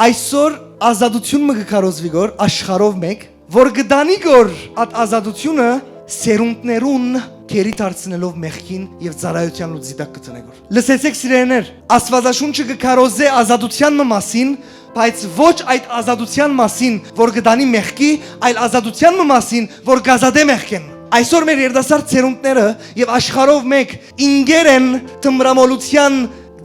այսօր ազատություն մը կկարոզվի գոր աշխարհով մեկ, որ գտանի գոր այդ ազատությունը սերունդներուն քերի դարձնելով մեղքին եւ ծառայության լուծի տակ կտնե գոր։ Լսեցեք սիրելիներ, Աստվածաշունչը կկարոզե ազատության մասին, բայց ոչ այդ ազատության մասին, որ գտանի մեղքի, այլ ազատության մասին, որ գազադե մեղքեն։ Այսօր մեր երդասարդ սերունդները եւ աշխարհով մեկ ինգեր են թմրամոլության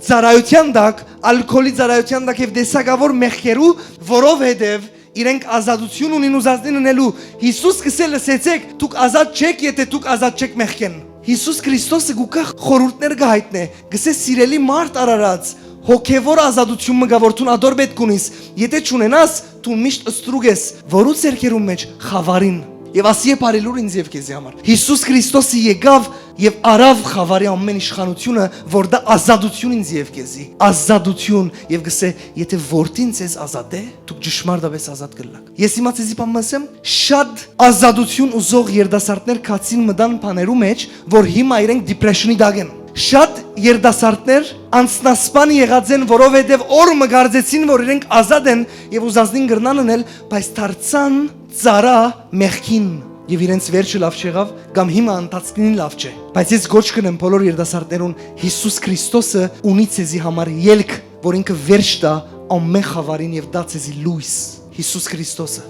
ծառայության տակ, ալկոհոլի ծառայության տակ եւ դեսակավոր մեղքերու, որովհետեւ իրենք ազատություն ունին ուզածին ունելու։ Հիսուս կսել լսեցեք, դուք ազատ չեք, եթե դուք ազատ չեք մեղքեն։ Հիսուս Քրիստոսը գուկա խորհուրդներ գահիտնե, գսե սիրելի մարդ արարած, հոգևոր ազատություն մը գավորթուն ադոր պետք ունիս, եթե չունենաս, դու միշտ ըստրուգ ես, որու ցերկերում մեջ խավարին։ Եվ ասի է բարելուր ինձ եւ քեզի համար։ Հիսուս Քրիստոսը եկավ եւ արավ խավարի ամեն իշխանությունը, որ դա ազատություն ինձ եւ քեզի։ Ազատություն եւ գսե, եթե որդին ցեզ ազատ է, դուք ճշմարտապես ազատ կլաք։ Ես հիմա ցեզի բամասեմ, շատ ազատություն ուզող երդասարտներ կացին մտան բաներու մեջ, որ հիմա իրենք դիպրեշնի դակ են։ Շատ երդասարտներ անցնասպան եղած են, որովհետև օր մգարձեցին, որ իրենք ազատ են եւ ուզածին գրնան անել, բայց դարձան ծառա մեղքին եւ իրենց վերջը լավ չեղավ կամ հիմա ընթացքին լավ չէ։ Բայց ես գոչ կնեմ բոլոր երդասարտներուն, Հիսուս Քրիստոսը ունի ցեզի համար ելք, որ ինքը վերջ տա ամեն խավարին եւ դա ցեզի լույս։ Հիսուս Քրիստոսը